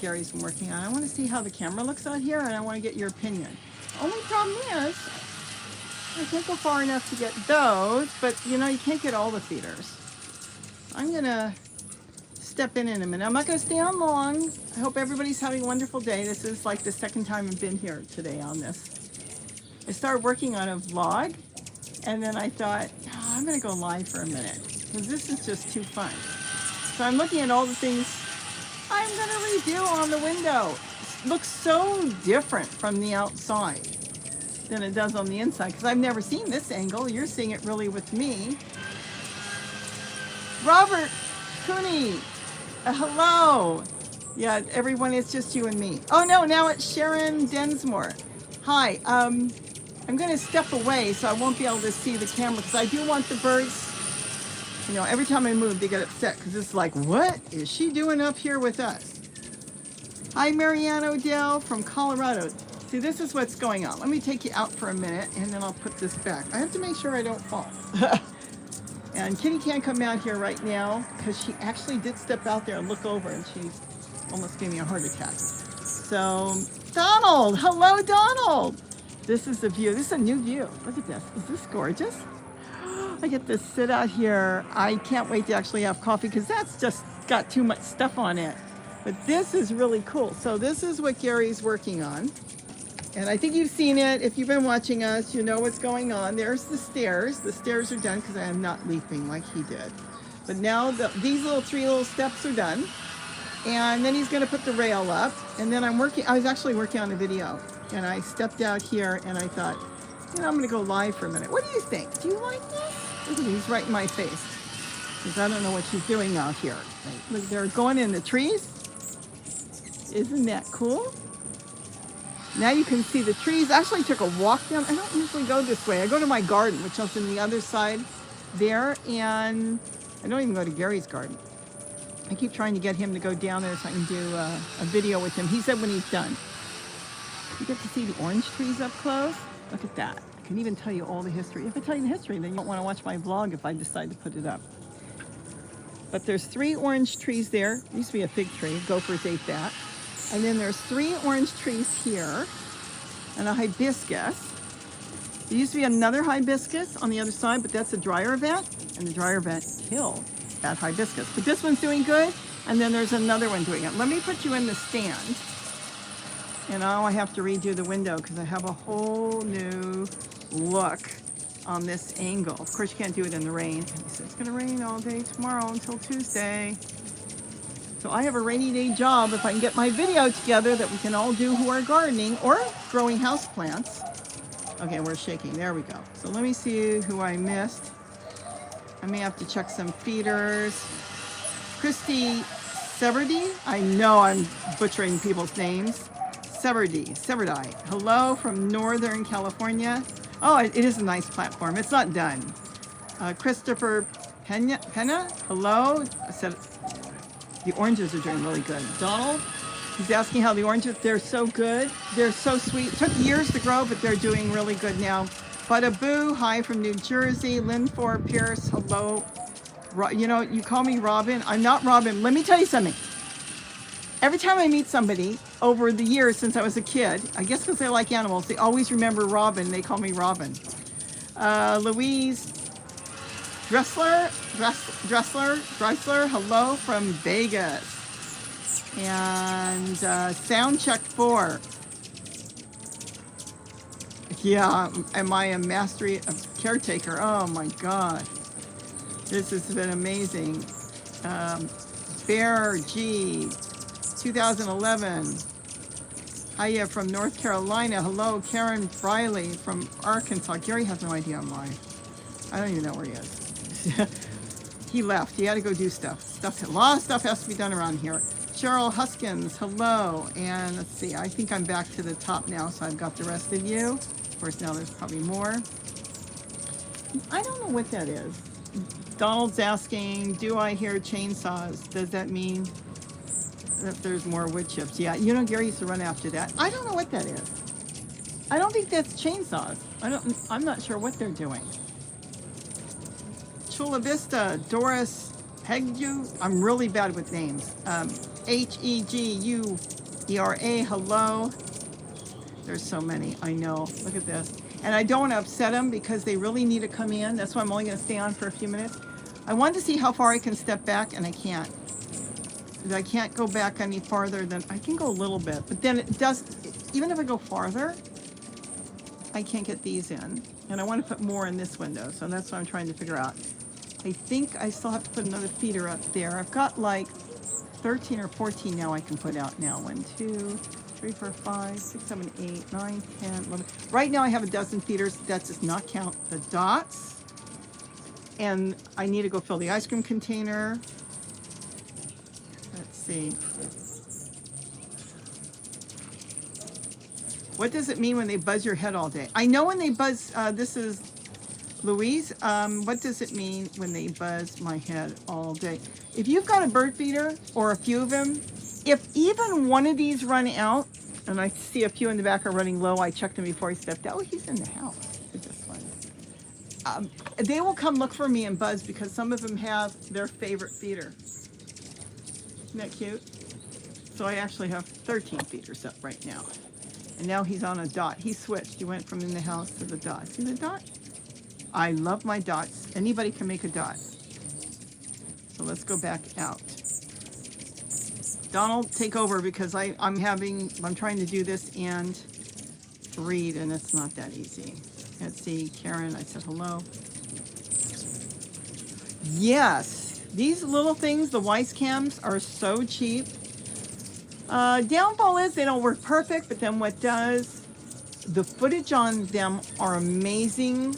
Gary's been working on. I want to see how the camera looks out here, and I want to get your opinion. Only problem is, I can't go far enough to get those, but you know, you can't get all the feeders. I'm gonna step in a minute. I'm not gonna stay on long. I hope everybody's having a wonderful day. This is like the second time I've been here today on this. I started working on a vlog, and then I thought, oh, I'm gonna go live for a minute, because this is just too fun. So I'm looking at all the things I'm gonna redo on the window. It looks so different from the outside than it does on the inside, because I've never seen this angle. You're seeing it really with me. Robert Cooney, hello. Yeah, everyone, it's just you and me. Oh no, now it's Sharon Densmore. Hi, I'm gonna step away so I won't be able to see the camera, because I do want the birds. You know, every time I move, they get upset because it's like, what is she doing up here with us? Hi, Marianne Odell from Colorado. See, this is what's going on. Let me take you out for a minute, and then I'll put this back. I have to make sure I don't fall. And Kitty can't come out here right now because she actually did step out there and look over, and she almost gave me a heart attack. So, Donald, hello, Donald. This is the view. This is a new view. Look at this. Is this gorgeous? I get to sit out here. I can't wait to actually have coffee, because that's just got too much stuff on it. But this is really cool. So this is what Gary's working on. And I think you've seen it. If you've been watching us, you know what's going on. There's the stairs. The stairs are done because I am not leaping like he did. But now these three little steps are done. And then he's going to put the rail up. And then I was actually working on a video. And I stepped out here and I thought, you know, I'm going to go live for a minute. What do you think? Do you like this? Look at me, he's right in my face. Because I don't know what she's doing out here. Look, they're going in the trees. Isn't that cool? Now you can see the trees. I actually took a walk down. I don't usually go this way. I go to my garden, which is on the other side there. And I don't even go to Gary's garden. I keep trying to get him to go down there so I can do a video with him. He said when he's done. You get to see the orange trees up close. Look at that. I can even tell you all the history. If I tell you the history, then you won't want to watch my vlog if I decide to put it up. But there's 3 orange trees there. There used to be a fig tree. Gophers ate that. And then there's 3 orange trees here and a hibiscus. There used to be another hibiscus on the other side, but that's a dryer vent. And the dryer vent killed that hibiscus. But this one's doing good. And then there's another one doing it. Let me put you in the stand. And now I have to redo the window because I have a whole new look on this angle. Of course, you can't do it in the rain. He said it's going to rain all day tomorrow until Tuesday. So I have a rainy day job if I can get my video together that we can all do who are gardening or growing houseplants. Okay, we're shaking. There we go. So let me see who I missed. I may have to check some feeders. Christy Severdy. I know I'm butchering people's names. Severdy. Hello from Northern California. Oh, it is a nice platform. It's not done. Christopher Pena. Hello. I said the oranges are doing really good. Donald, he's asking how the oranges, they're so good. They're so sweet. It took years to grow, but they're doing really good now. Bada-boo, hi from New Jersey. Lynn4 Pierce, hello. You know, you call me Robin. I'm not Robin. Let me tell you something. Every time I meet somebody over the years since I was a kid, I guess because they like animals, they always remember Robin. They call me Robin. Louise Dressler, hello from Vegas. And Sound Check 4. Yeah, am I a mastery of caretaker? Oh my God. This has been amazing. Bear G. 2011. Hiya from North Carolina. Hello, Karen Briley from Arkansas. Gary has no idea I'm live. I don't even know where he is. He left. He had to go do stuff. A lot of stuff has to be done around here. Cheryl Huskins, hello. And let's see, I think I'm back to the top now, so I've got the rest of you. Of course, now there's probably more. I don't know what that is. Donald's asking, do I hear chainsaws? Does that mean that there's more wood chips? Yeah, you know, Gary used to run after that. I don't know what that is. I don't think that's chainsaws. I'm not sure what they're doing. Chula Vista, Doris Pegu. I'm really bad with names. Hegura. Hello. There's so many. I know. Look at this. And I don't want to upset them because they really need to come in. That's why I'm only going to stay on for a few minutes. I wanted to see how far I can step back, and I can't. I can't go back any farther than, I can go a little bit, but then it does, even if I go farther, I can't get these in. And I want to put more in this window, so that's what I'm trying to figure out. I think I still have to put another feeder up there. I've got like 13 or 14 now I can put out now. 1, 2, 3, 4, 5, 6, 7, 8, 9, 10, 11. Right now I have a dozen feeders. That does not count the dots. And I need to go fill the ice cream container. Let's see. What does it mean when they buzz your head all day? I know when they buzz, this is Louise. What does it mean when they buzz my head all day? If you've got a bird feeder or a few of them, if even one of these run out, and I see a few in the back are running low, I checked him before he stepped out. Oh, he's in the house. This one. They will come look for me and buzz because some of them have their favorite feeder. Isn't that cute? So I actually have 13 feeders up right now. And now he's on a dot. He switched. He went from in the house to the dot. See the dot? I love my dots. Anybody can make a dot. So let's go back out. Donald, take over because I'm trying to do this and read, and it's not that easy. Let's see, Karen, I said hello. Yes, these little things, the Weiss cams, are so cheap. Downfall is they don't work perfect, but then what does? The footage on them are amazing.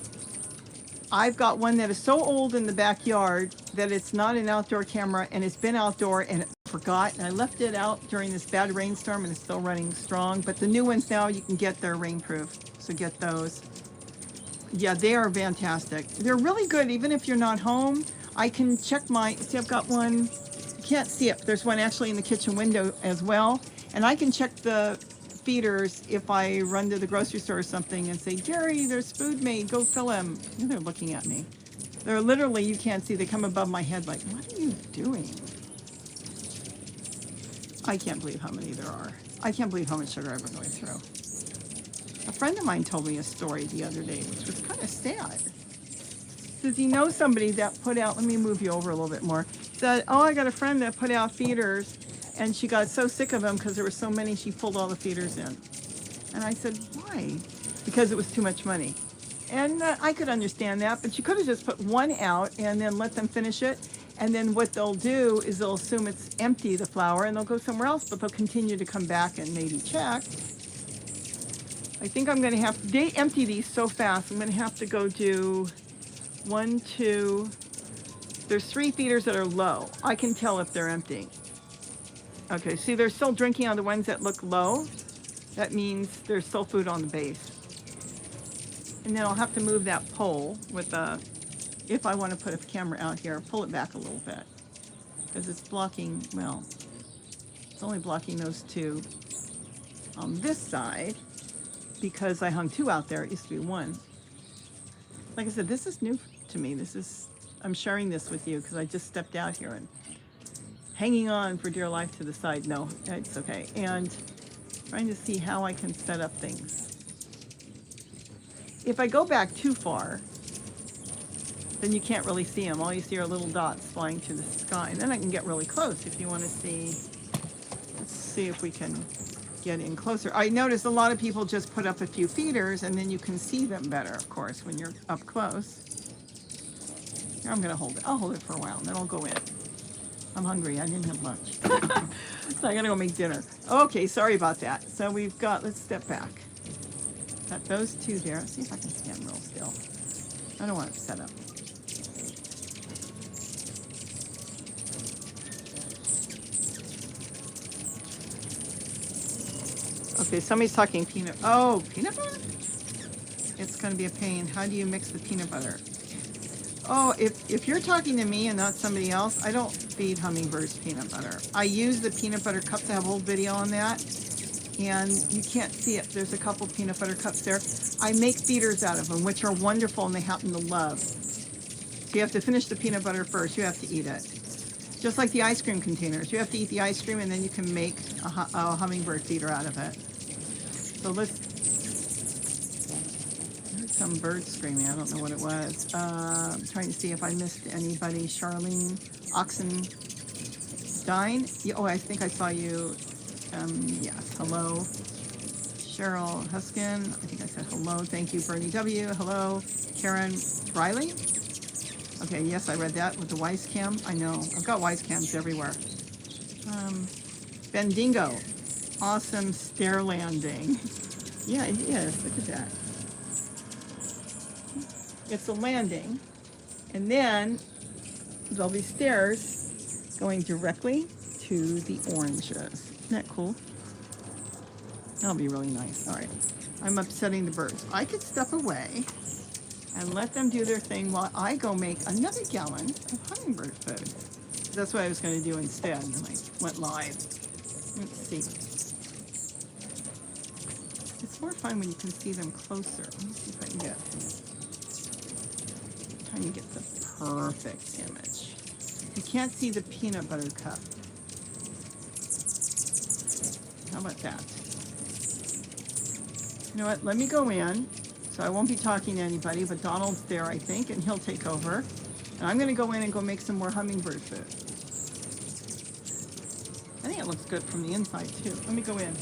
I've got one that is so old in the backyard that it's not an outdoor camera, and it's been outdoor and I forgot, and I left it out during this bad rainstorm and it's still running strong. But the new ones now, you can get, they're rainproof, so get those. Yeah, they are fantastic. They're really good even if you're not home. I can check see, I've got one, you can't see it, but there's one actually in the kitchen window as well. And I can check the feeders if I run to the grocery store or something and say, Jerry, there's food made, go fill them. And they're looking at me. They're literally, you can't see, they come above my head like, what are you doing? I can't believe how many there are. I can't believe how much sugar I've been going through. A friend of mine told me a story the other day, which was kind of sad. Says he knows somebody that put out, let me move you over a little bit more. Said, oh, I got a friend that put out feeders and she got so sick of them because there were so many, she pulled all the feeders in. And I said, why? Because it was too much money. And I could understand that, but you could have just put one out and then let them finish it. And then what they'll do is they'll assume it's empty, the flower, and they'll go somewhere else, but they'll continue to come back and maybe check. I think I'm going to have, they empty these so fast, I'm going to have to go do 1, 2, there's 3 feeders that are low. I can tell if they're empty. Okay, see, they're still drinking on the ones that look low. That means there's still food on the base. And then I'll have to move that pole with if I want to put a camera out here, pull it back a little bit. Because it's blocking, well, it's only blocking those 2 on this side because I hung 2 out there. It used to be 1. Like I said, this is new to me. I'm sharing this with you because I just stepped out here and hanging on for dear life to the side. No, it's okay. And trying to see how I can set up things. If I go back too far, then you can't really see them. All you see are little dots flying to the sky. And then I can get really close if you want to see. Let's see if we can get in closer. I noticed a lot of people just put up a few feeders and then you can see them better, of course, when you're up close. Here, I'm going to hold it. I'll hold it for a while and then I'll go in. I'm hungry. I didn't have lunch. So I got to go make dinner. Okay, sorry about that. So we've got, let's step back. Got those 2 there. Let's see if I can stand real still. I don't want to set up. Okay, somebody's talking peanut. Oh, peanut butter? It's going to be a pain. How do you mix the peanut butter? Oh, if you're talking to me and not somebody else, I don't feed hummingbirds peanut butter. I use the peanut butter cups. I have a whole video on that. And you can't see it. There's a couple peanut butter cups there. I make feeders out of them, which are wonderful and they happen to love. So you have to finish the peanut butter first. You have to eat it. Just like the ice cream containers. You have to eat the ice cream and then you can make a hummingbird feeder out of it. So let's, there's some birds screaming. I don't know what it was. I'm trying to see if I missed anybody. Charlene Oxenstein. Oh, I think I saw you. Yes, hello. Cheryl Huskin. I think I said hello. Thank you, Bernie W. Hello. Karen Riley. Okay, yes, I read that with the Wise Cam. I know. I've got Wise Cams everywhere. Ben Dingo. Awesome stair landing. Yeah, it is. Look at that. It's a landing. And then there'll be stairs going directly to the oranges. Isn't that cool? That'll be really nice. All right. I'm upsetting the birds. I could step away and let them do their thing while I go make another gallon of hummingbird food. That's what I was going to do instead. And I went live. Let's see. It's more fun when you can see them closer. Let me see if I can get, I'm trying to get the perfect image. You can't see the peanut butter cup. How about that? You know what? Let me go in. So I won't be talking to anybody, but Donald's there, I think, and he'll take over. And I'm going to go in and go make some more hummingbird food. I think it looks good from the inside, too. Let me go in.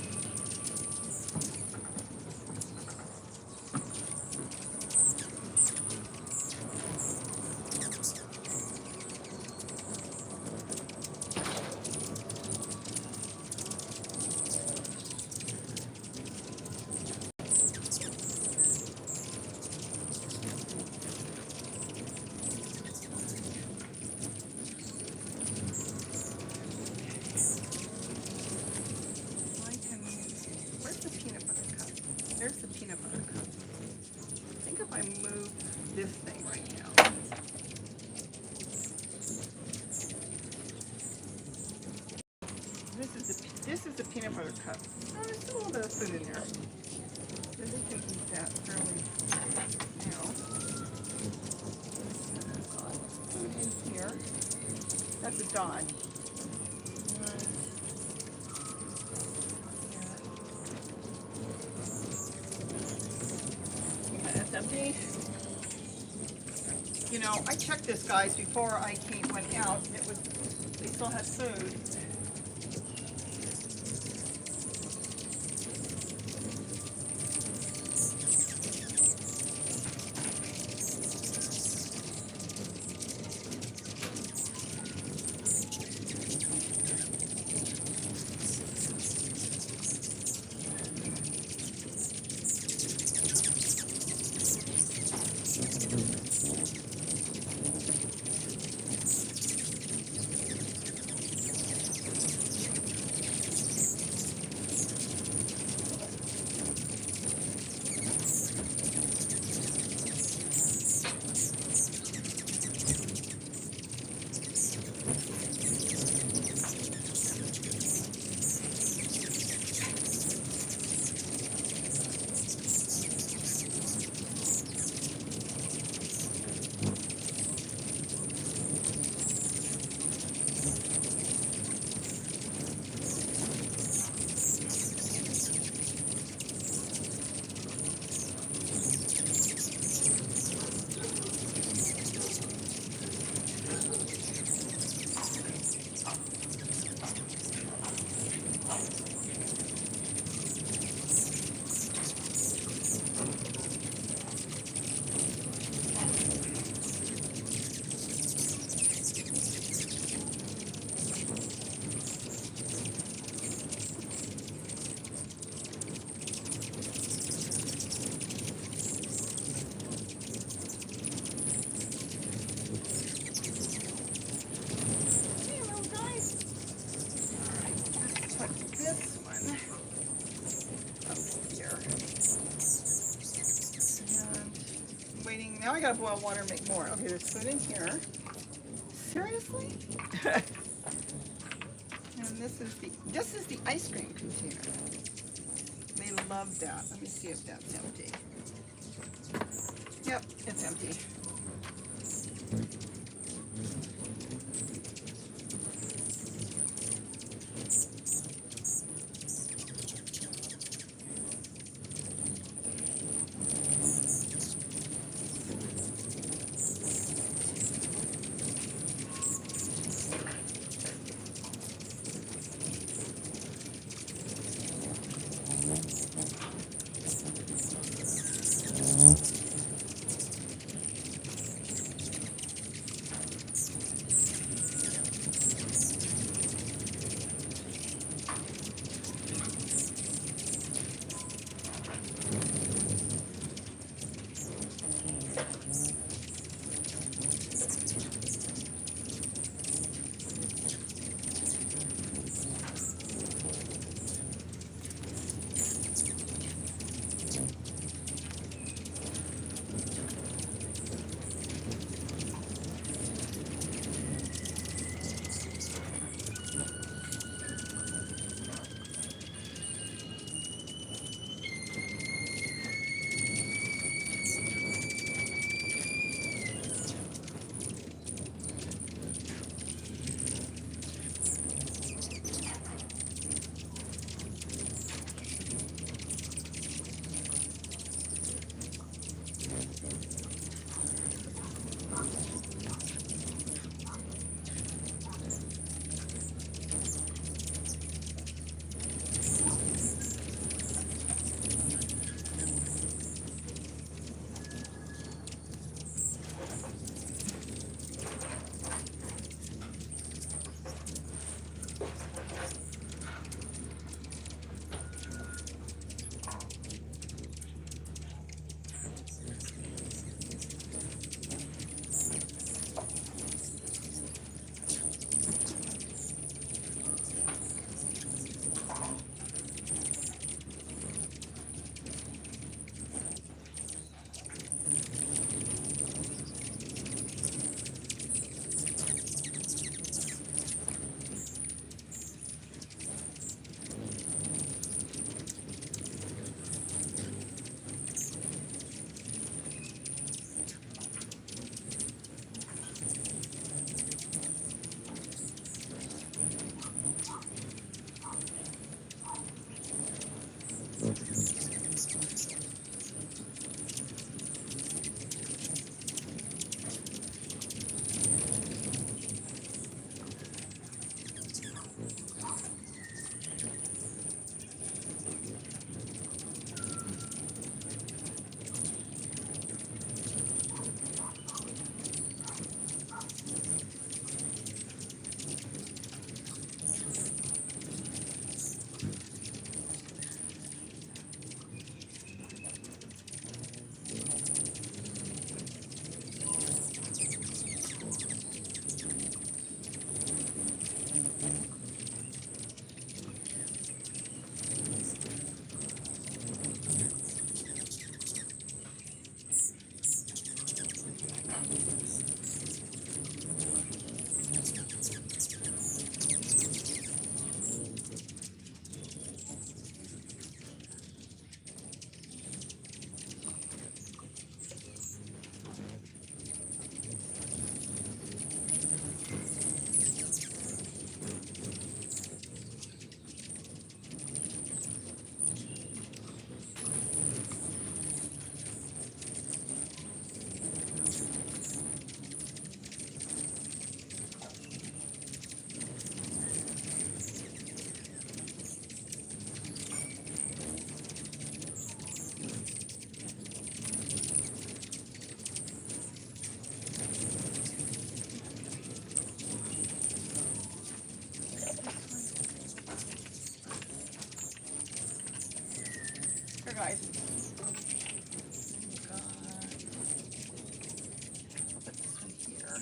There's the peanut butter cup. I think if I move this thing right now. This is the peanut butter cup. Oh, there's still a little bit of food in there. Maybe we can eat that fairly now. Food in here. That's a dog. Empty. You know, I checked this, guys, before I went out. It was, they still had food. Now I gotta boil water and make more. Okay, there's food in here. Seriously? And this is the ice cream container. They love that. Let me see if that's empty. Yep, it's empty. guys. Put this one here.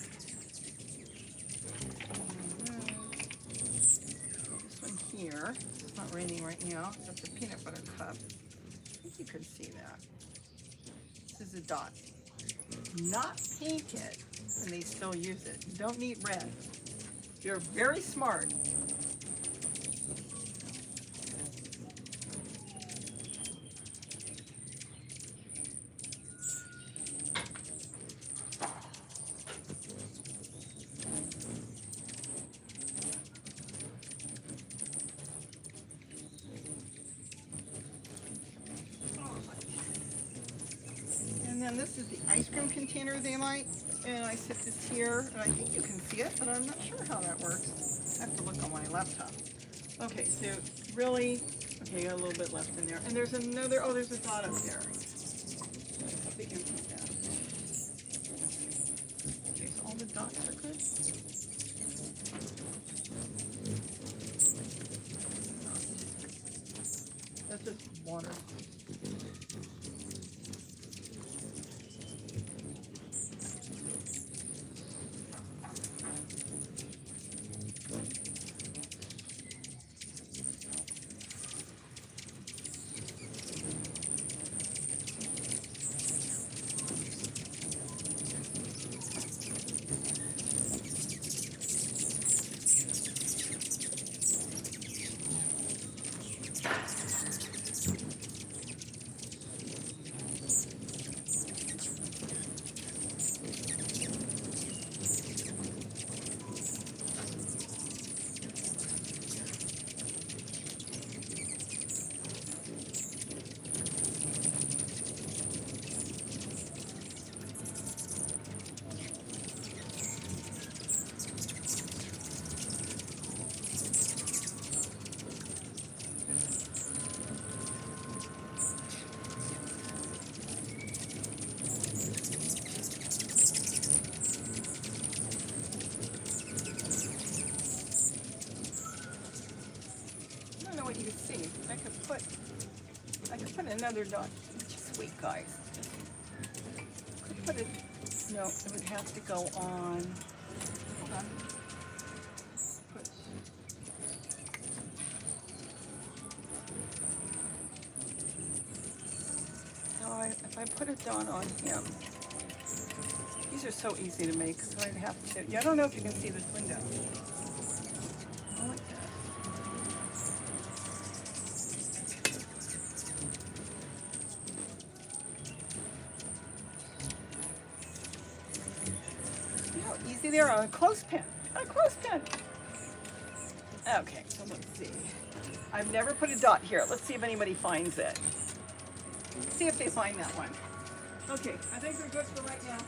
This one here. It's not raining right now. That's a peanut butter cup. I think you can see that. This is a dot. Not painted, and they still use it. You don't need red. You're very smart. And then this is the ice cream container they like. And I set this here, and I think you can see it, but I'm not sure how that works. I have to look on my laptop. Okay, so really, okay, got a little bit left in there. And there's another, oh, there's a dot up there. Big empty dot. Okay, so all the dots are good. That's just water. What you see, I could put another dot. Just wait, guys. Could put it. No, it would have to go on. Hold on. Put. No, if I put a dot on him, these are so easy to make. So I'd have to. Yeah, I don't know if you can see this window. I like that. Easy there on a clothespin. On a clothespin. Okay, so let's see. I've never put a dot here. Let's see if anybody finds it. See if they find that one. Okay, I think we're good for right now.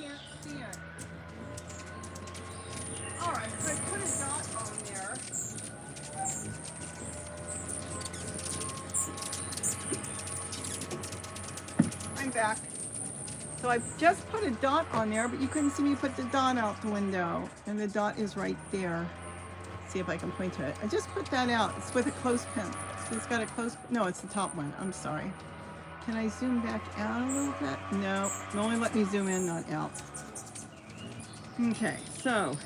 can't see it. All right, so I put a dot on there. I'm back. So I just put a dot on there, but you couldn't see me put the dot out the window. And the dot is right there. See if I can point to it. I just put that out. It's with a clothespin. So it's got a close, no, it's the top one. I'm sorry. Can I zoom back out a little bit? No, only let me zoom in, not out. Okay, so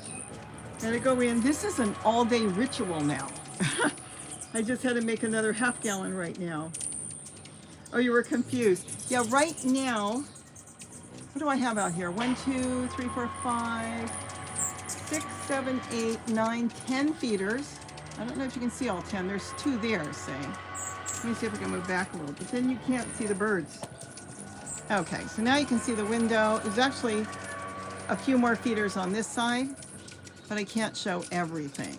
gotta go in. This is an all-day ritual now. I just had to make another half gallon right now. Oh, you were confused. Yeah, right now, what do I have out here? 1, 2, 3, 4, 5, 6, 7, 8, 9, 10 feeders. I don't know if you can see all 10. There's 2 there, say. Let me see if I can move back a little, but then you can't see the birds. Okay, so now you can see the window. There's actually a few more feeders on this side, but I can't show everything.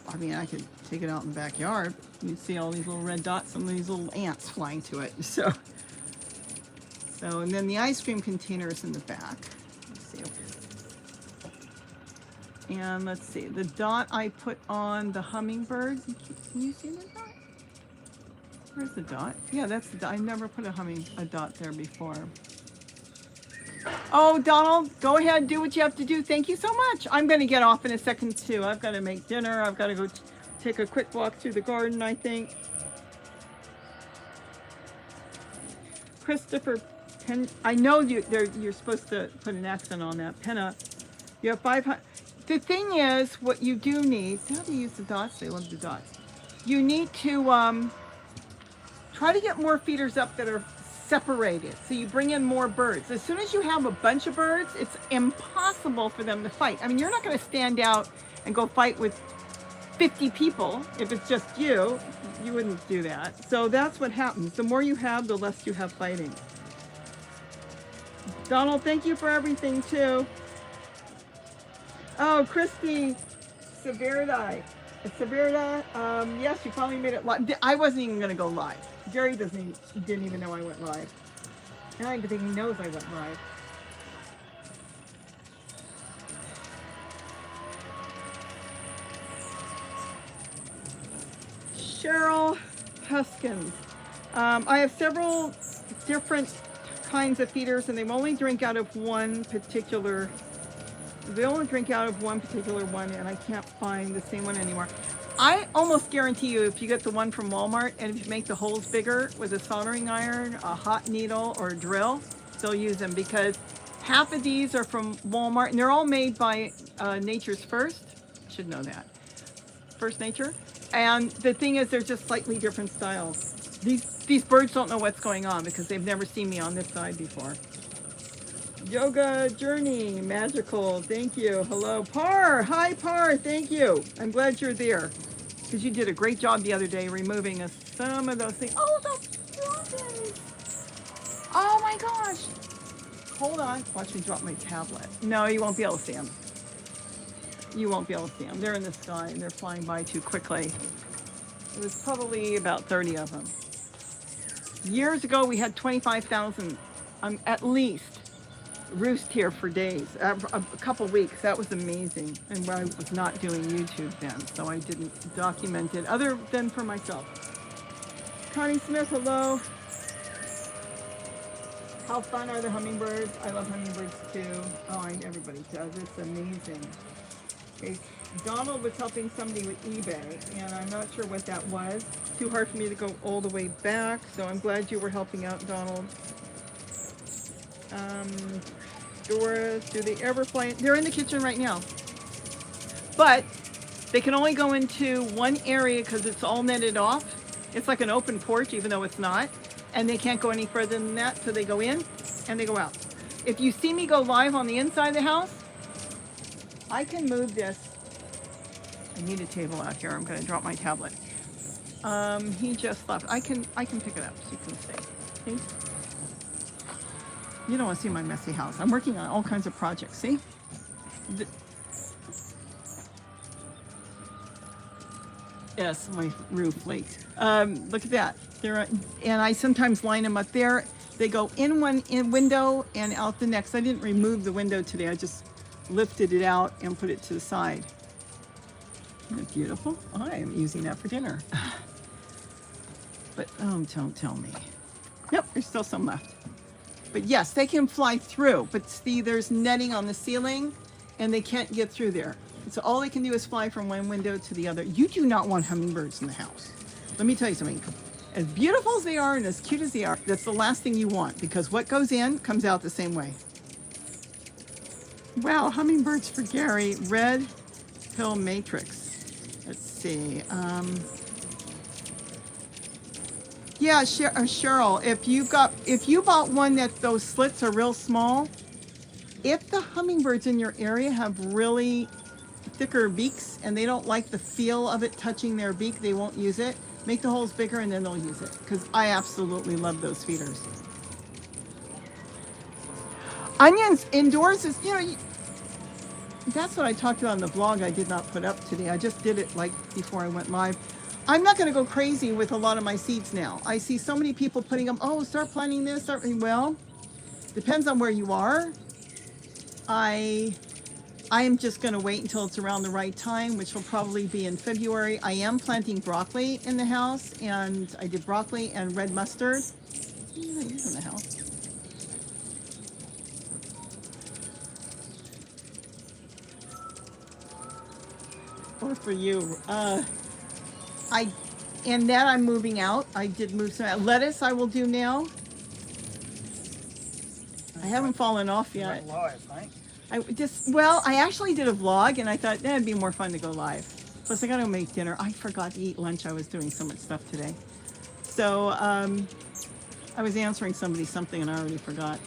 I mean, I could take it out in the backyard. You can see all these little red dots and these little ants flying to it. So, and then the ice cream container is in the back. Let's see. And let's see, the dot I put on the hummingbird. Can you see the dot? Where's the dot? Yeah, that's the dot. I never put a dot there before. Oh, Donald, go ahead, do what you have to do. Thank you so much. I'm going to get off in a second too. I've got to make dinner. I've got to go take a quick walk through the garden, I think. Christopher, I know you're supposed to put an accent on that. Penna, you have 500. The thing is, what you do need, how do you use the dots? They love the dots. You need to try to get more feeders up that are separated, so you bring in more birds. As soon as you have a bunch of birds, it's impossible for them to fight. I mean, you're not going to stand out and go fight with 50 people. If it's just you wouldn't do that. So that's what happens. The more you have, the less you have fighting. Donald, thank you for everything too. Oh, Christy Severda, yes, you finally made it live. I wasn't even going to go live. Jerry didn't even know I went live. And I don't think he knows I went live. Cheryl Huskins. I have several different kinds of feeders, and they only drink out of one particular one, and I can't find the same one anymore. I almost guarantee you, if you get the one from Walmart, and if you make the holes bigger with a soldering iron, a hot needle, or a drill, they'll use them, because half of these are from Walmart, and they're all made by Nature's First. Should know that. First Nature. And the thing is, they're just slightly different styles. These birds don't know what's going on because they've never seen me on this side before. Yoga Journey, magical, thank you. Hello, Par. Hi, Par, thank you. I'm glad you're there because you did a great job the other day removing some of those things. Oh, those robins. Oh my gosh. Hold on. Watch me drop my tablet. No, you won't be able to see them. You won't be able to see them. They're in the sky and they're flying by too quickly. It was probably about 30 of them. Years ago, we had 25,000 at least roost here for days, a couple weeks. That was amazing. And I was not doing YouTube then, so I didn't document it other than for myself. Connie Smith, hello. How fun are the hummingbirds? I love hummingbirds too. Oh, everybody does. It's amazing. Okay. Donald was helping somebody with eBay, and I'm not sure what that was. Too hard for me to go all the way back, so I'm glad you were helping out, Donald. Doris, do they ever fly? They're in the kitchen right now. But they can only go into one area because it's all netted off. It's like an open porch, even though it's not. And they can't go any further than that, so they go in and they go out. If you see me go live on the inside of the house, I can move this. I need a table out here. I'm going to drop my tablet. He just left. I can pick it up so you can see. See? You don't want to see my messy house. I'm working on all kinds of projects. See? Yes, my roof leaked. Look at that. And I sometimes line them up there. They go in one window and out the next. I didn't remove the window today. I just lifted it out and put it to the side. Isn't it beautiful? I am using that for dinner. But oh, don't tell me. Nope, there's still some left. But yes, they can fly through. But see, there's netting on the ceiling and they can't get through there. So all they can do is fly from one window to the other. You do not want hummingbirds in the house. Let me tell you something. As beautiful as they are and as cute as they are, that's the last thing you want, because what goes in comes out the same way. Wow, hummingbirds for Gary. Red pill matrix. Let's see. Yeah, Cheryl, if you bought one that those slits are real small, if the hummingbirds in your area have really thicker beaks and they don't like the feel of it touching their beak, they won't use it. Make the holes bigger and then they'll use it, because I absolutely love those feeders. Onions indoors is, that's what I talked about in the vlog I did not put up today. I just did it like before I went live. I'm not going to go crazy with a lot of my seeds now. I see so many people putting them, oh, start planting this. Well, depends on where you are. I am just going to wait until it's around the right time, which will probably be in February. I am planting broccoli in the house, and I did broccoli and red mustard. He's in the house. Or for you. And that I'm moving out. I did move some lettuce. I will do now. I haven't fallen off yet. I actually did a vlog, and I thought that'd be more fun to go live. Plus, I got to make dinner. I forgot to eat lunch. I was doing so much stuff today. So I was answering somebody something, and I already forgot.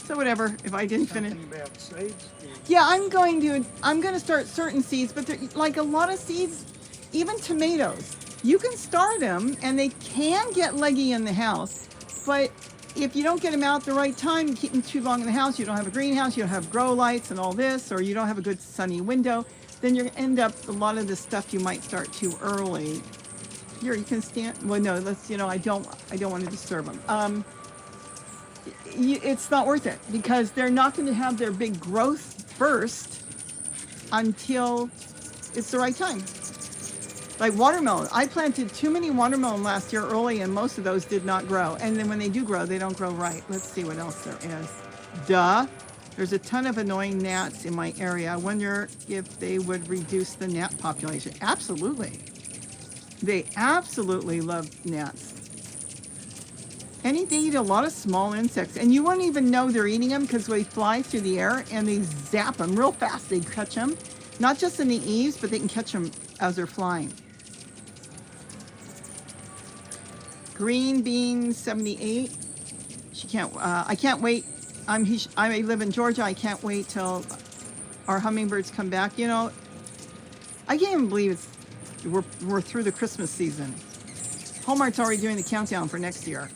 So whatever. If I didn't finish. About seeds? Yeah, I'm going to start certain seeds, but like a lot of seeds, even tomatoes, you can start them, and they can get leggy in the house, but if you don't get them out at the right time, you keep them too long in the house, you don't have a greenhouse, you don't have grow lights and all this, or you don't have a good sunny window, then you're going to end up, a lot of the stuff you might start too early. Here, you can stand, well, no, let's, I don't want to disturb them. It's not worth it, because they're not going to have their big growth first until it's the right time. Like watermelon. I planted too many watermelon last year early, and most of those did not grow. And then when they do grow, they don't grow right. Let's see what else there is. Duh. There's a ton of annoying gnats in my area. I wonder if they would reduce the gnat population. Absolutely. They absolutely love gnats. And they eat a lot of small insects. And you won't even know they're eating them, because they fly through the air and they zap them real fast. They catch them. Not just in the eaves, but they can catch them as they're flying. Green bean 78. She can't. I can't wait. I live in Georgia. I can't wait till our hummingbirds come back. I can't even believe we're through the Christmas season. Hallmark's already doing the countdown for next year,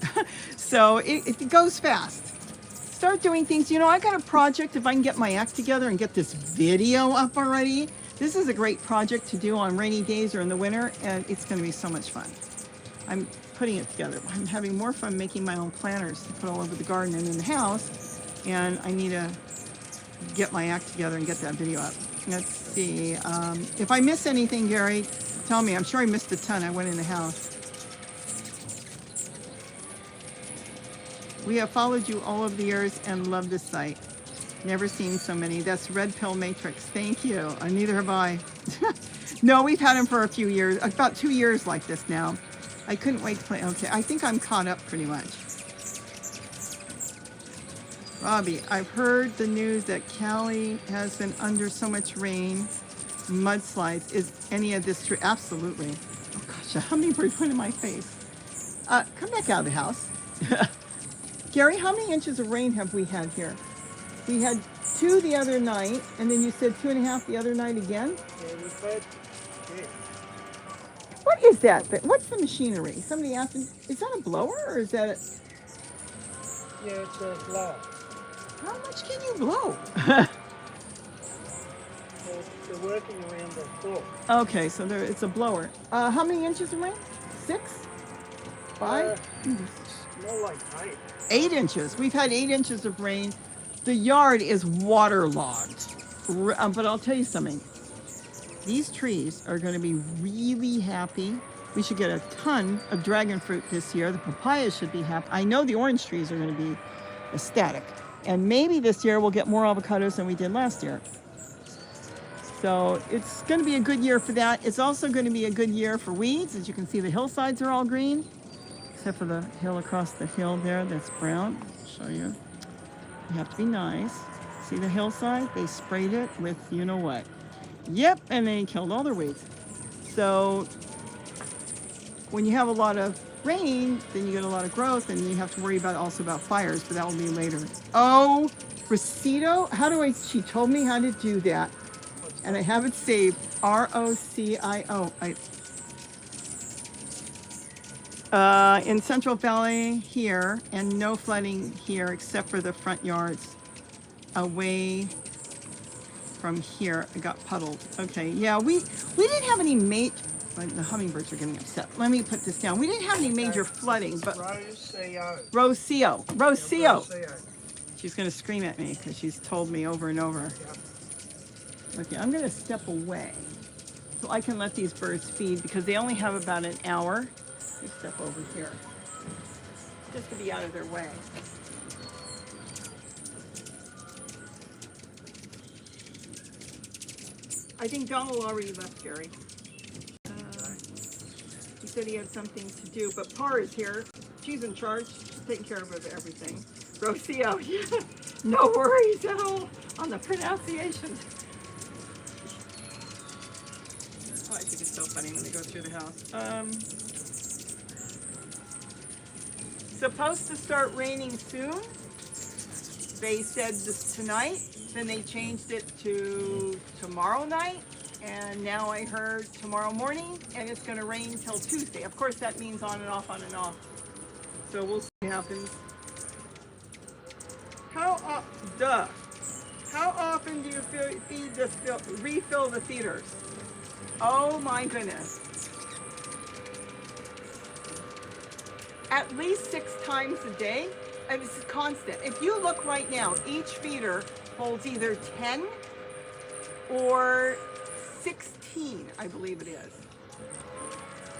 so it goes fast. Start doing things. I got a project. If I can get my act together and get this video up already, this is a great project to do on rainy days or in the winter, and it's going to be so much fun. I'm putting it together. I'm having more fun making my own planters to put all over the garden and in the house, and I need to get my act together and get that video up. Let's see. If I miss anything, Gary, tell me. I'm sure I missed a ton. I went in the house. We have followed you all over the years and love this site. Never seen so many. That's Red Pill Matrix. Thank you. Neither have I. No, we've had them for a few years. About 2 years like this now. I couldn't wait to play. Okay, I think I'm caught up pretty much. Robbie, I've heard the news that Cali has been under so much rain, mudslides. Is any of this true? Absolutely. Oh gosh, a hummingbird went in my face. Come back out of the house. Gary, how many inches of rain have we had here? We had 2 the other night, and then you said 2.5 the other night again? Yeah, we've had, yeah. What is that? What's the machinery? Somebody asked me, is that a blower or is that Yeah, it's a blower. How much can you blow? They're working around the floor. Okay, so it's a blower. How many inches of rain? 6? 5? More like 8. 8 inches. We've had 8 inches of rain. The yard is waterlogged. But I'll tell you something. These trees are going to be really happy. We should get a ton of dragon fruit this year. The papaya should be happy. I know the orange trees are going to be ecstatic. And maybe this year we'll get more avocados than we did last year. So it's going to be a good year for that. It's also going to be a good year for weeds. As you can see, the hillsides are all green, except for the hill across the hill there that's brown. I'll show you. You have to be nice. See the hillside? They sprayed it with you know what. Yep, and they killed all their weeds. So when you have a lot of rain, then you get a lot of growth, and you have to worry also about fires, but that will be later. Oh, Rosito, she told me how to do that, and I have it saved, R-O-C-I-O. In Central Valley here, and no flooding here except for the front yards. Away from here, it got puddled. Okay, yeah, we didn't have any the hummingbirds are getting upset. Let me put this down. We didn't have any major flooding, but Rocio. She's going to scream at me because she's told me over and over. Okay, I'm going to step away so I can let these birds feed because they only have about an hour. You step over here just to be out of their way. I think Donald already left, Gary. He said he had something to do, but Par is here. She's in charge. She's taking care of everything. Rocio, yeah, no worries at all on the pronunciation. Oh, I think it's so funny when they go through the house. Supposed to start raining soon. They said this tonight. Then they changed it to tomorrow night, and now I heard tomorrow morning, and it's going to rain till Tuesday. Of course, that means on and off, on and off. So we'll see what happens. How often do you refill the feeders? Oh my goodness. At least 6 times a day. And this is constant. If you look right now, each feeder holds either 10 or 16, I believe it is.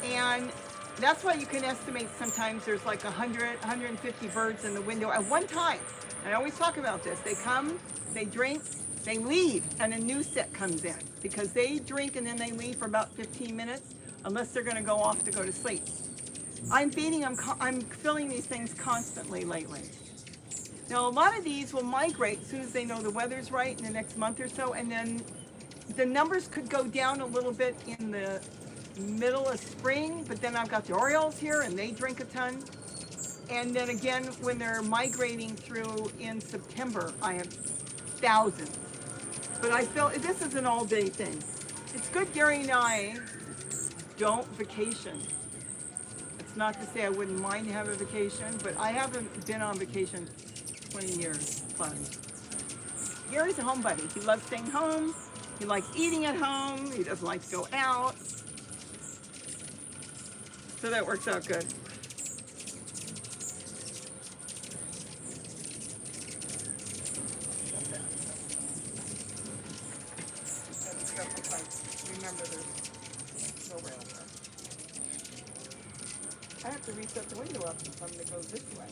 And that's why you can estimate sometimes there's like 100, 150 birds in the window at one time. And I always talk about this. They come, they drink, they leave, and a new set comes in. Because they drink and then they leave for about 15 minutes, unless they're going to go off to go to sleep. I'm filling these things constantly lately. Now, a lot of these will migrate as soon as they know the weather's right in the next month or so, and then the numbers could go down a little bit in the middle of spring, but then I've got the Orioles here, and they drink a ton. And then again, when they're migrating through in September, I have thousands. But I feel this is an all-day thing. It's good Gary and I don't vacation. Not to say I wouldn't mind to have a vacation, but I haven't been on vacation 20 years plus. Gary's a homebody. He loves staying home. He likes eating at home. He doesn't like to go out. So that works out good. Remember, there's no rail there. I have to reset the window up for them to go this way.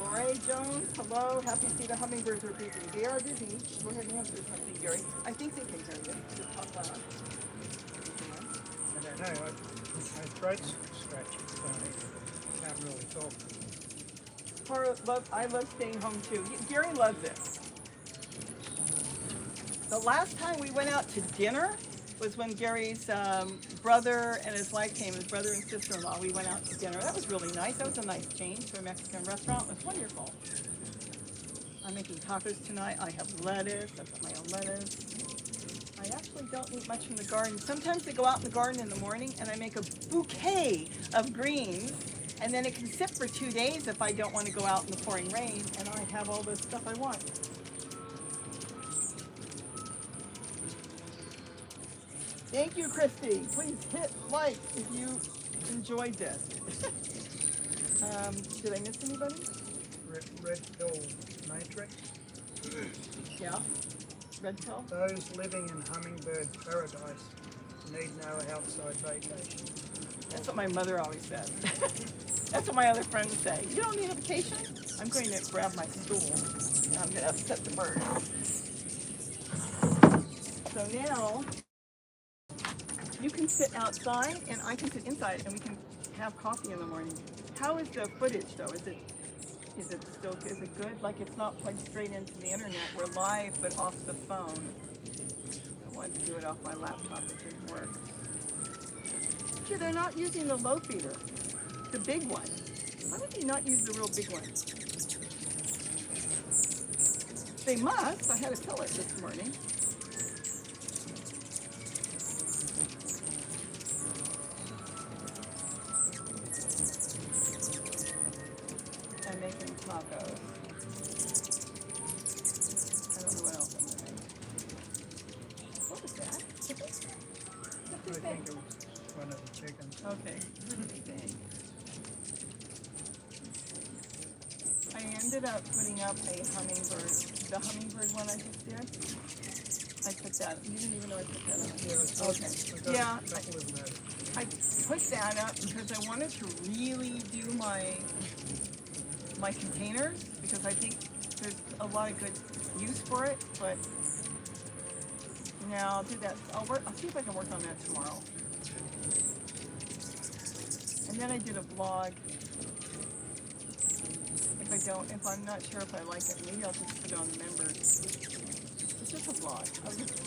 Lorraine Jones, hello. Happy to see the hummingbirds are busy. They are busy. Go ahead and answer something, Gary. I think they can hear you. Just talk loud. I don't know. My throat's scratchy, so I can't really talk. I love staying home too. Gary loves it. The last time we went out to dinner was when Gary's brother and his wife came, his brother and sister-in-law. We went out to dinner. That was really nice. That was a nice change to a Mexican restaurant. It was wonderful. I'm making tacos tonight. I have lettuce. I put my own lettuce. I actually don't eat much from the garden. Sometimes I go out in the garden in the morning and I make a bouquet of greens, and then it can sit for 2 days if I don't want to go out in the pouring rain, and I have all the stuff I want. Thank you, Christy. Please hit like if you enjoyed this. Did I miss anybody? Red pill matrix. Yeah. Red pill? Those living in hummingbird paradise need no outside vacation. That's what my mother always says. That's what my other friends say. You don't need a vacation? I'm going to grab my stool and I'm going to upset the bird. So now you can sit outside and I can sit inside and we can have coffee in the morning. How is the footage though? Is it good? Like it's not plugged straight into the internet. We're live but off the phone. I wanted to do it off my laptop. It didn't work. Gee, they're not using the low feeder, the big one. Why would you not use the real big one? They must. I had a pellet this morning. I'm making tacos. I don't know what else I'm going to make. What was that? I think it was one of the chickens. Okay. I ended up putting up a hummingbird. The hummingbird one I just did. I put that. You didn't even know I put that up. Yeah, Okay. Yeah. I put that up because I wanted to really do my containers because I think there's a lot of good use for it. But now I'll do that. I'll see if I can work on that tomorrow. And then I did a vlog. If I'm not sure if I like it, maybe I'll just put it on the members. It's just a vlog.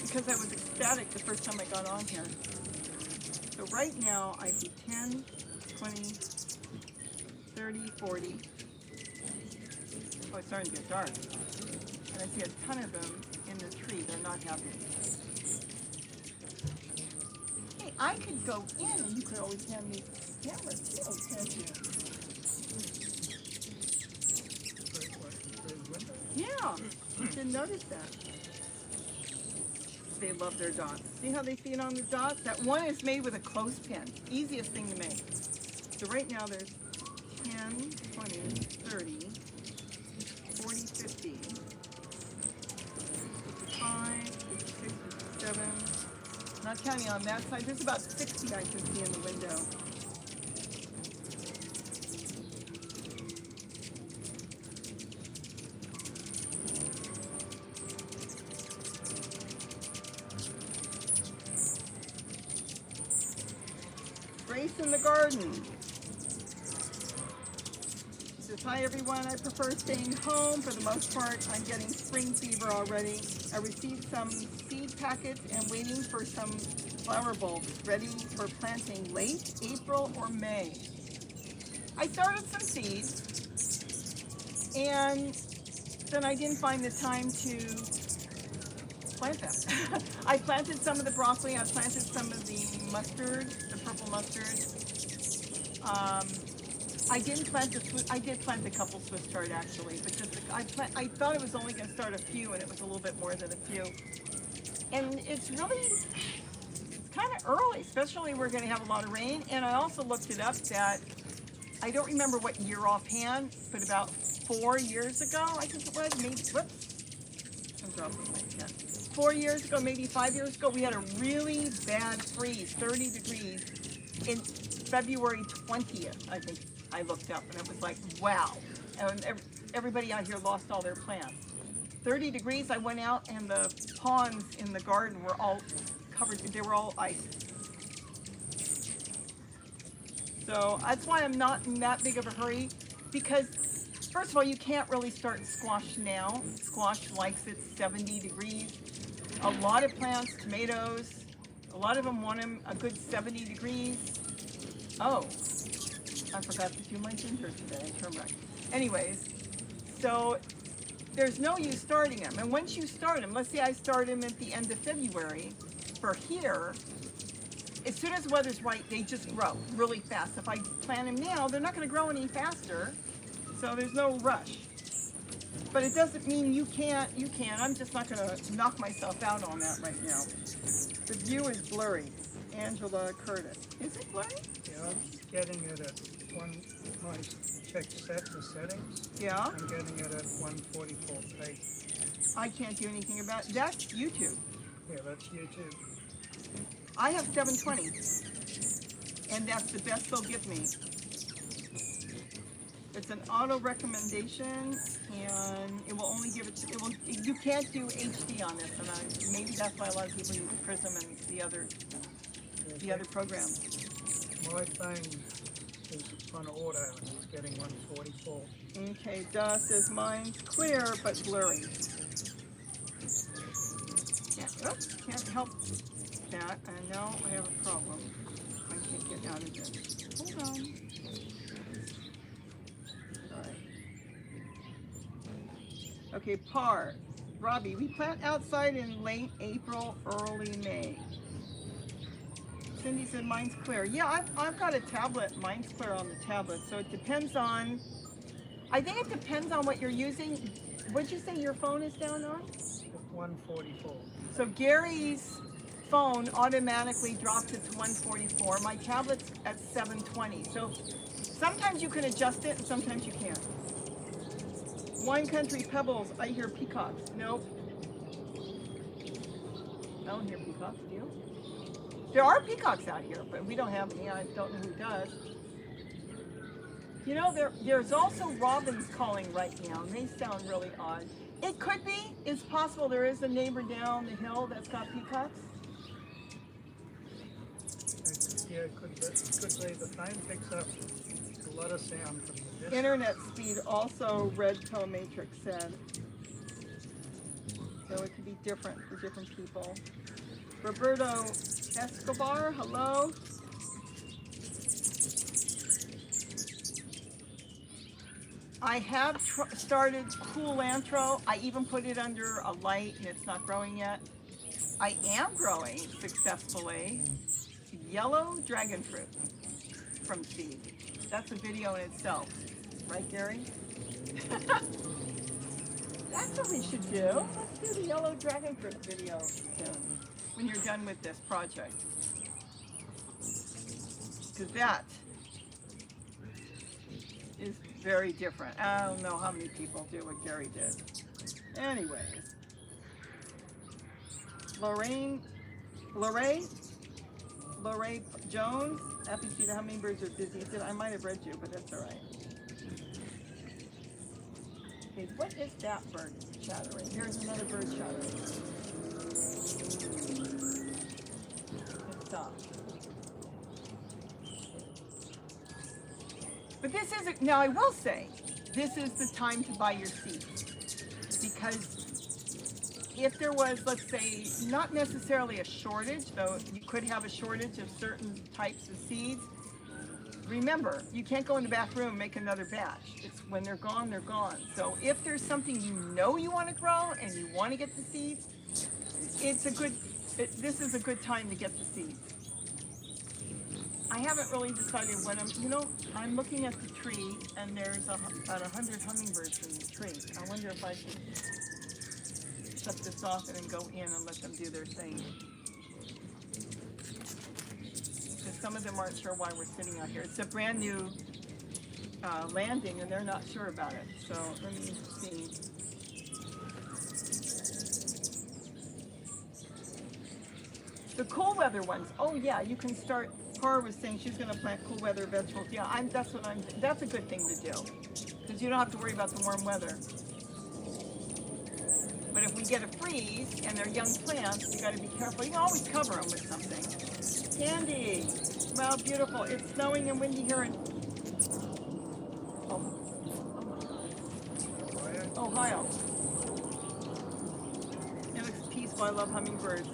Because I was ecstatic the first time I got on here. So right now I do 10, 20, 30, 40. Oh, it's starting to get dark. And I see a ton of them in the tree. They're not happy. Hey, I could go in and you could always hand me cameras too, can't you? Yeah, didn't notice that. They love their dots. See how they feed on the dots? That one is made with a clothespin. Easiest thing to make. So right now there's 10, 20, 30, 40, 50, 55, 56, 57. Not counting on that side. There's about 60 I can see in the window. Grace in the garden. Says, hi everyone, I prefer staying home. For the most part, I'm getting spring fever already. I received some seed packets and waiting for some flower bulbs ready for planting late April or May. I started some seeds and then I didn't find the time to plant them. I planted some of the broccoli, I planted some of the mustard, the purple mustard. I didn't plant I did plant a couple Swiss chard actually, but just I thought it was only going to start a few, and it was a little bit more than a few. And it's kind of early, especially we're going to have a lot of rain. And I also looked it up that I don't remember what year offhand, but about 4 years ago, I think it was, maybe, whoops, I'm dropping my pen. 4 years ago, maybe 5 years ago, we had a really bad freeze, 30 degrees, in February 20th, I think I looked up, and it was like, wow. And everybody out here lost all their plants. 30 degrees, I went out, and the ponds in the garden were all covered, they were all ice. So that's why I'm not in that big of a hurry, because first of all, you can't really start squash now. Squash likes it 70 degrees. A lot of plants, tomatoes, a lot of them want them a good 70 degrees. Oh, I forgot to do my ginger today, turmeric. Anyways, so there's no use starting them. And once you start them, let's say I start them at the end of February, for here, as soon as the weather's right, they just grow really fast. If I plant them now, they're not going to grow any faster, so there's no rush. But it doesn't mean you can't. You can. I'm just not going to knock myself out on that right now. The view is blurry. Angela Curtis. Is it blurry? Yeah. Yeah, I'm getting it at one. I check the settings. Yeah, I'm getting it at 144p. I can't do anything about it. That's YouTube. Yeah, that's YouTube. I have 720, and that's the best they'll give me. It's an auto recommendation, and it will only give it. It will. You can't do HD on this, and maybe that's why a lot of people use Prism and the other programs. My phone is on auto and it's getting 144. Okay, Duh says mine's clear but blurry. Can't help that. And now I have a problem. I can't get out of this. Hold on. Alright. Okay, par. Robbie, we plant outside in late April, early May. Cindy said mine's clear. Yeah, I've got a tablet. Mine's clear on the tablet. So it depends on, I think it depends on what you're using. What'd you say your phone is down on? 144. So Gary's phone automatically drops it to 144. My tablet's at 720. So sometimes you can adjust it and sometimes you can't. Wine Country Pebbles, I hear peacocks. Nope. I don't hear peacocks, do you? There are peacocks out here, but we don't have any. I don't know who does. You know, there's also robins calling right now, and they sound really odd. It could be. It's possible there is a neighbor down the hill that's got peacocks. Yeah, it could be. The phone picks up a lot of sound from the distance. Internet speed also, Red Pill Matrix said. So it could be different for different people. Roberto Escobar, hello. I have started Culantro. I even put it under a light and it's not growing yet. I am growing successfully yellow dragon fruit from seed. That's a video in itself. Right, Gary? That's what we should do. Let's do the yellow dragon fruit video soon, when you're done with this project. Because that is very different. I don't know how many people do what Gary did. Anyways. Lorraine Jones, happy to see the hummingbirds are busy. I might have read you, but that's all right. Okay, what is that bird chattering? Here's another bird chattering. It stopped. But this isn't, now I will say, this is the time to buy your seeds. Because if there was, let's say, not necessarily a shortage, though you could have a shortage of certain types of seeds, remember, you can't go in the back room and make another batch. It's when they're gone, they're gone. So if there's something you know you want to grow and you want to get the seeds, this is a good time to get the seeds. I haven't really decided when I'm looking at the tree and there's about 100 hummingbirds in the tree. I wonder if I should shut this off and then go in and let them do their thing. Because some of them aren't sure why we're sitting out here. It's a brand new landing and they're not sure about it. So let me see. The cool weather ones, oh yeah, you can start. Cora was saying she's going to plant cool weather vegetables. Yeah, that's a good thing to do. Because you don't have to worry about the warm weather. But if we get a freeze and they're young plants, you got to be careful. You can always cover them with something. Candy, wow, beautiful. It's snowing and windy here in Ohio. It looks peaceful. I love hummingbirds.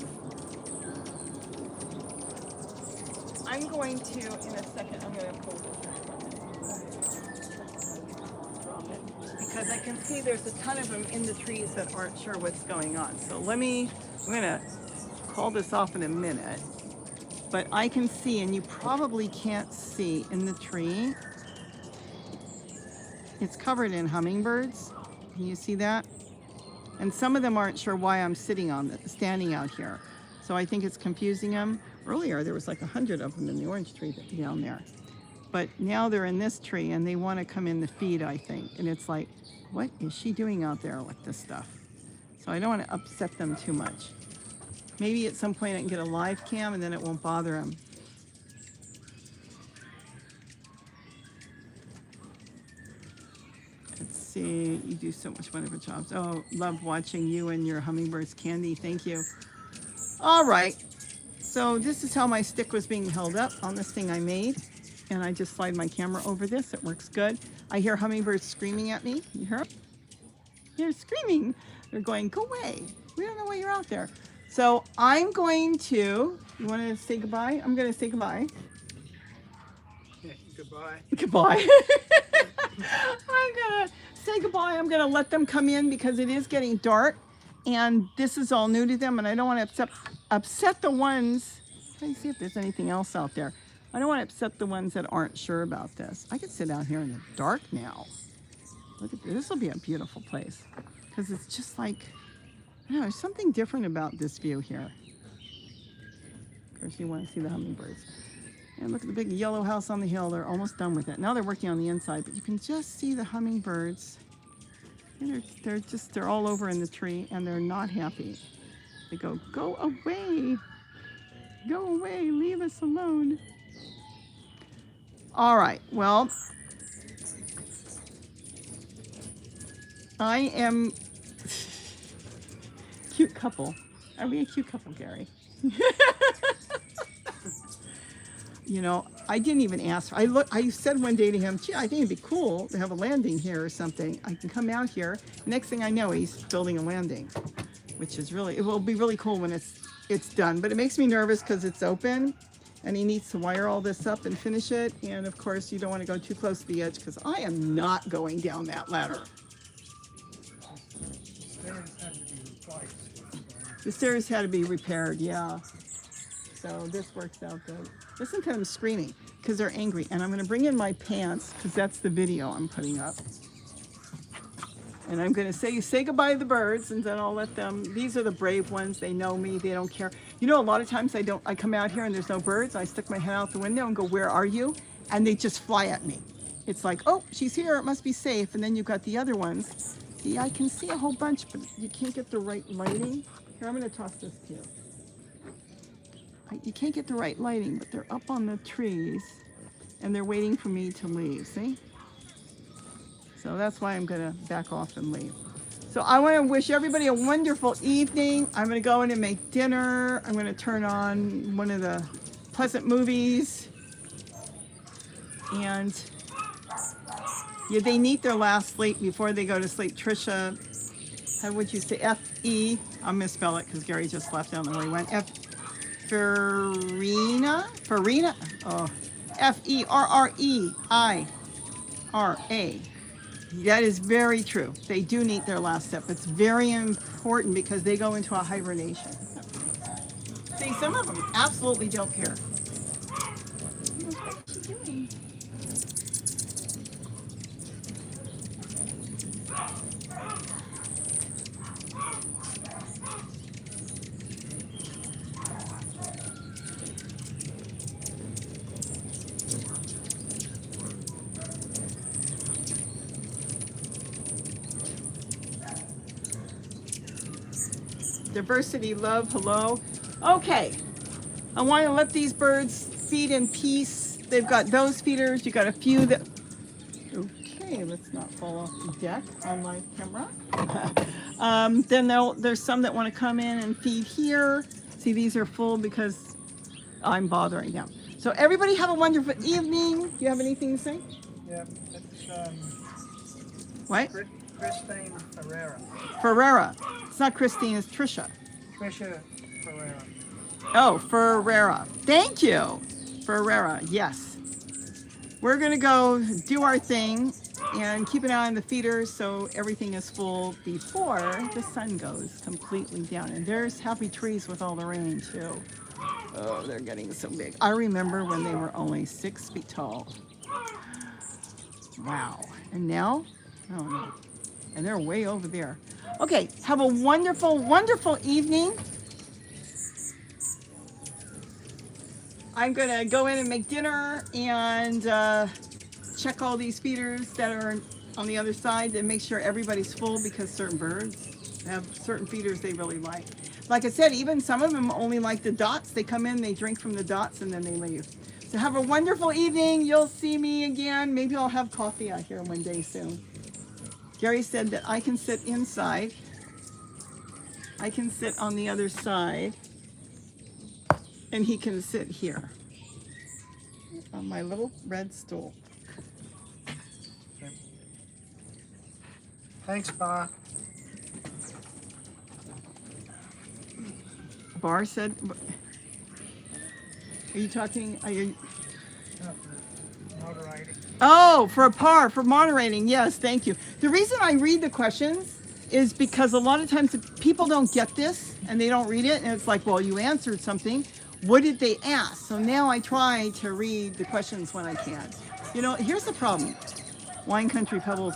I'm going to, in a second, I'm going to pull this. Drop it. Because I can see there's a ton of them in the trees that aren't sure what's going on. So I'm going to call this off in a minute. But I can see, and you probably can't see in the tree, it's covered in hummingbirds. Can you see that? And some of them aren't sure why I'm standing out here. So I think it's confusing them. Earlier, there was like 100 of them in the orange tree down there. But now they're in this tree and they want to come in the feed, I think. And it's like, what is she doing out there with this stuff? So I don't want to upset them too much. Maybe at some point I can get a live cam and then it won't bother them. Let's see, you do so much wonderful jobs. Oh, love watching you and your hummingbirds, Candy. Thank you. All right. So this is how my stick was being held up on this thing I made. And I just slide my camera over this. It works good. I hear hummingbirds screaming at me. You hear them? They're screaming. They're going, go away. We don't know why you're out there. So I'm going to, you want to say goodbye? I'm going to say goodbye. Yeah, goodbye. Goodbye. I'm going to say goodbye. I'm going to let them come in because it is getting dark. And this is all new to them. And I don't want to upset the ones. Let me see if there's anything else out there. I don't want to upset the ones that aren't sure about this. I could sit out here in the dark now. Look at this. This will be a beautiful place because it's just like, I don't know, there's something different about this view here. Of course, you want to see the hummingbirds. And look at the big yellow house on the hill. They're almost done with it. Now they're working on the inside, but you can just see the hummingbirds. And they're all over in the tree and they're not happy. They go away. Go away, leave us alone. All right, well, I am cute couple. Are we a cute couple, Gary? You know, I didn't even ask. I said one day to him, gee, I think it'd be cool to have a landing here or something. I can come out here. Next thing I know, he's building a landing, which is really, it will be really cool when it's done. But it makes me nervous because it's open. And he needs to wire all this up and finish it. And of course, you don't want to go too close to the edge because I am not going down that ladder. The stairs had to be repaired, yeah. So this works out good. Listen to them screaming because they're angry. And I'm going to bring in my pants because that's the video I'm putting up. And I'm going to say goodbye to the birds, and then I'll let them. These are the brave ones. They know me. They don't care. You know, a lot of times I come out here and there's no birds. I stick my head out the window and go, where are you? And they just fly at me. It's like, oh, she's here. It must be safe. And then you've got the other ones. See, I can see a whole bunch, but you can't get the right lighting. Here, I'm going to toss this to you. You can't get the right lighting, but they're up on the trees, and they're waiting for me to leave. See? So that's why I'm going to back off and leave. So I want to wish everybody a wonderful evening. I'm going to go in and make dinner. I'm going to turn on one of the pleasant movies. And yeah, they need their last sleep before they go to sleep. Trisha, how would you say? F-E. I'll misspell it because Gary just left. I don't know where he went. Farina? Oh, F-E-R-R-E-I-R-A. That is very true. They do need their last step. It's very important because they go into a hibernation. See, some of them absolutely don't care. What is she doing? Diversity, love, hello. Okay, I want to let these birds feed in peace. They've got those feeders. You got a few that. Okay, let's not fall off the deck on my camera. Then there's some that want to come in and feed here. See, these are full because I'm bothering them. So everybody have a wonderful evening. Do you have anything to say? Yeah, it's What? Christine Ferreira. Ferreira. It's not Christine, it's Trisha. Trisha Ferreira. Oh, Ferreira. Thank you. Ferreira, yes. We're going to go do our thing and keep an eye on the feeders so everything is full before the sun goes completely down. And there's happy trees with all the rain, too. Oh, they're getting so big. I remember when they were only 6 feet tall. Wow. And now? Oh, no. And they're way over there. Okay, have a wonderful, wonderful evening. I'm gonna go in and make dinner and check all these feeders that are on the other side and make sure everybody's full, because certain birds have certain feeders they really like. Like I said, even some of them only like the dots. They come in, they drink from the dots, and then they leave. So have a wonderful evening. You'll see me again. Maybe I'll have coffee out here one day soon. Gary said that I can sit inside. I can sit on the other side, and he can sit here on my little red stool. Okay. Thanks, Pa. Bar said, are you talking, are you? Moderating. Oh, for a par, for moderating. Yes, thank you. The reason I read the questions is because a lot of times people don't get this and they don't read it. And it's like, well, you answered something. What did they ask? So now I try to read the questions when I can. You know, here's the problem. Wine Country Pebbles,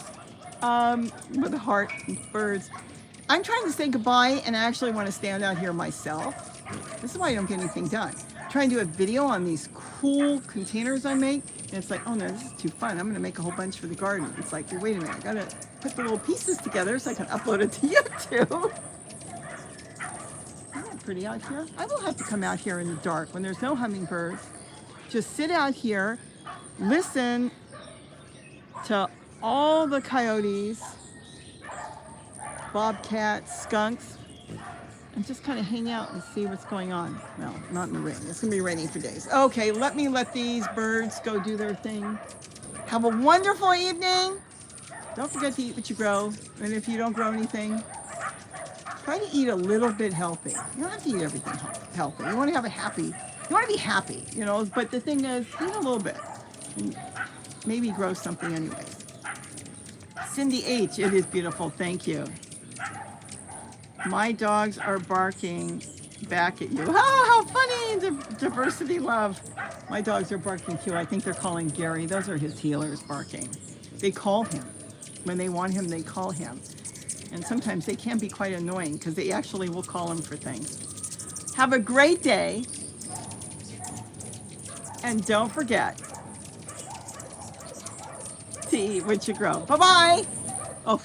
with a heart and birds. I'm trying to say goodbye, and I actually want to stand out here myself. This is why I don't get anything done. I'm trying to do a video on these cool containers I make, and it's like, oh no, this is too fun. I'm going to make a whole bunch for the garden. It's like, wait a minute, I got to put the little pieces together so I can upload it to YouTube. Isn't that pretty out here? I will have to come out here in the dark when there's no hummingbirds. Just sit out here, listen to all the coyotes, bobcats, skunks, and just kind of hang out and see what's going on. No, not in the rain. It's going to be raining for days. Okay, let me let these birds go do their thing. Have a wonderful evening. Don't forget to eat what you grow. And if you don't grow anything, try to eat a little bit healthy. You don't have to eat everything healthy. You want to have a happy, you want to be happy, you know, but the thing is, eat a little bit. And maybe grow something anyways. Cindy H, it is beautiful. Thank you. My dogs are barking back at you. Oh, how funny! Diversity love. My dogs are barking too. I think they're calling Gary. Those are his healers barking. They call him. When they want him, they call him. And sometimes they can be quite annoying because they actually will call him for things. Have a great day. And don't forget to eat what you grow. Bye-bye. Oh,